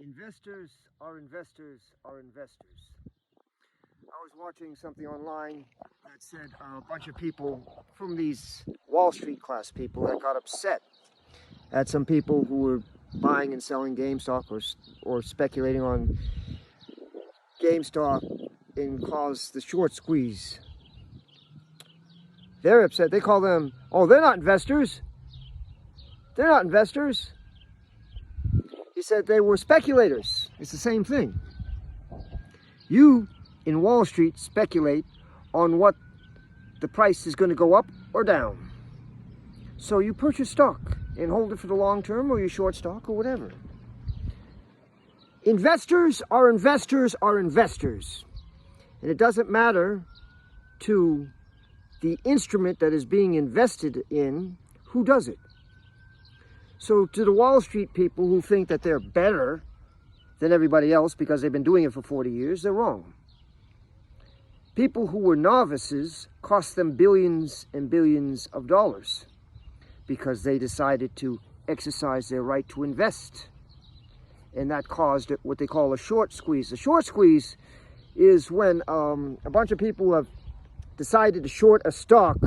Investors are investors are investors. I was watching something online that said a bunch of people from these Wall Street class people that got upset at some people who were buying and selling GameStop or speculating on GameStop and caused the short squeeze. They're upset. They call them, oh, they're not investors. They're not investors. He said they were speculators. It's the same thing. You in Wall Street speculate on what the price is going to go up or down. So you purchase stock and hold it for the long term, or you short stock or whatever. Investors are investors are investors. And it doesn't matter to the instrument that is being invested in who does it. So to the Wall Street people who think that they're better than everybody else because they've been doing it for 40 years, they're wrong. People who were novices cost them billions and billions of dollars because they decided to exercise their right to invest. And that caused what they call a short squeeze. A short squeeze is when a bunch of people have decided to short a stock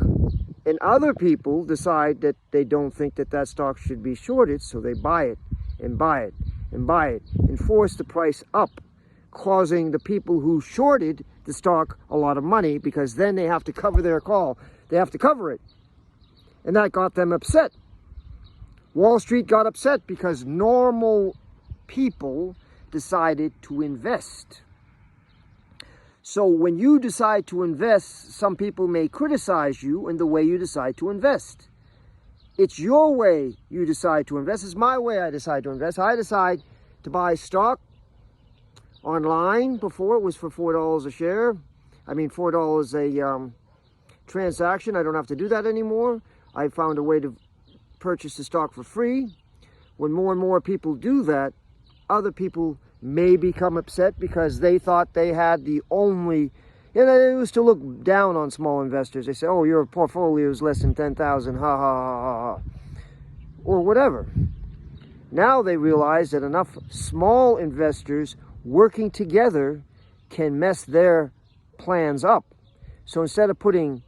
and other people decide that they don't think that that stock should be shorted, so they buy it and buy it and buy it and force the price up, causing the people who shorted the stock a lot of money because then they have to cover their call. They have to cover it. And that got them upset. Wall Street got upset because normal people decided to invest. So when you decide to invest, some people may criticize you in the way you decide to invest. It's your way you decide to invest. It's my way I decide to invest. I decide to buy stock online. Before, it was for $4 a share. I mean, $4 a transaction. I don't have to do that anymore. I found a way to purchase the stock for free. When more and more people do that, other people may become upset because they thought they had the only, they used to look down on small investors. They say, oh, your portfolio is less than 10,000, ha ha ha ha, or whatever. Now they realize that enough small investors working together can mess their plans up. So instead of putting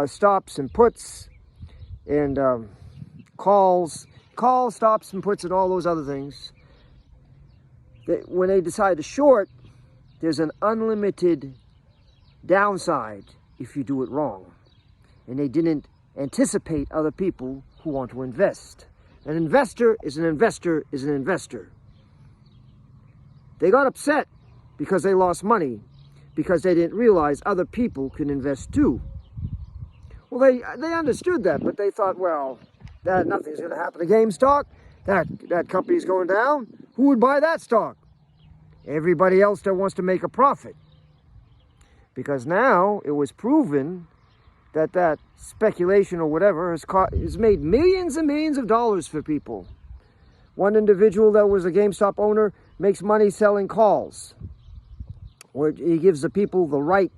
stops and puts and calls, stops and puts and all those other things, when they decide to short, there's an unlimited downside if you do it wrong. And they didn't anticipate other people who want to invest. An investor is an investor is an investor. They got upset because they lost money, because they didn't realize other people can invest too. Well, they understood that, but they thought, well, that nothing's going to happen to GameStop. That company's going down. Who would buy that stock? Everybody else that wants to make a profit. Because now it was proven that speculation or whatever has made millions and millions of dollars for people. One individual that was a GameStop owner makes money selling calls, where he gives the people the right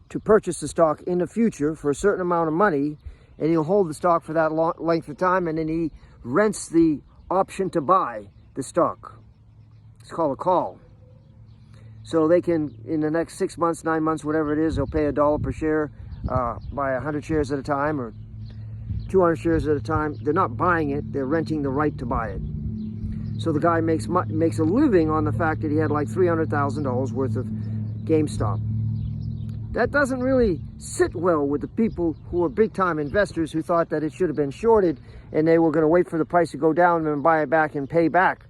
to purchase the stock in the future for a certain amount of money, and he'll hold the stock for that length of time, and then he rents the option to buy the stock. It's called a call. So they can, in the next 6 months, 9 months, whatever it is, they'll pay $1 per share, buy 100 shares at a time or 200 shares at a time. They're not buying it, they're renting the right to buy it. So the guy makes a living on the fact that he had like $300,000 worth of GameStop. That doesn't really sit well with the people who are big-time investors who thought that it should have been shorted and they were going to wait for the price to go down and buy it back and pay back,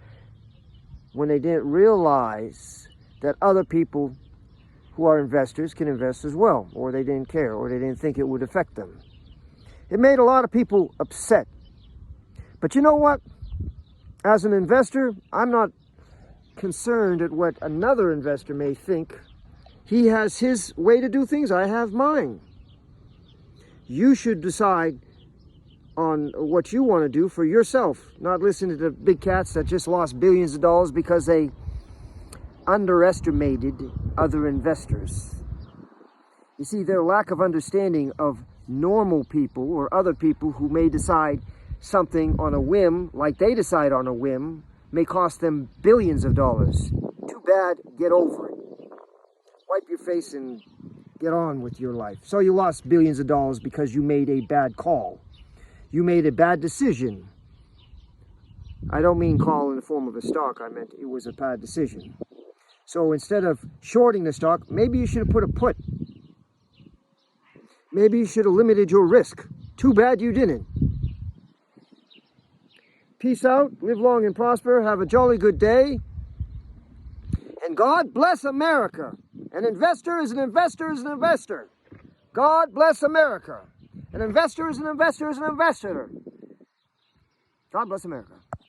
when they didn't realize that other people who are investors can invest as well, or they didn't care, or they didn't think it would affect them. It made a lot of people upset. But you know what? As an investor, I'm not concerned at what another investor may think. He has his way to do things, I have mine. You should decide on what you want to do for yourself, not listen to the big cats that just lost billions of dollars because they underestimated other investors. You see, their lack of understanding of normal people or other people who may decide something on a whim, like they decide on a whim, may cost them billions of dollars. Too bad, get over it. Wipe your face and get on with your life. So you lost billions of dollars because you made a bad call. You made a bad decision. I don't mean call in the form of a stock. I meant it was a bad decision. So instead of shorting the stock, maybe you should have put a put. Maybe you should have limited your risk. Too bad you didn't. Peace out. Live long and prosper. Have a jolly good day. And God bless America. An investor is an investor is an investor. God bless America. An investor is an investor is an investor. God bless America.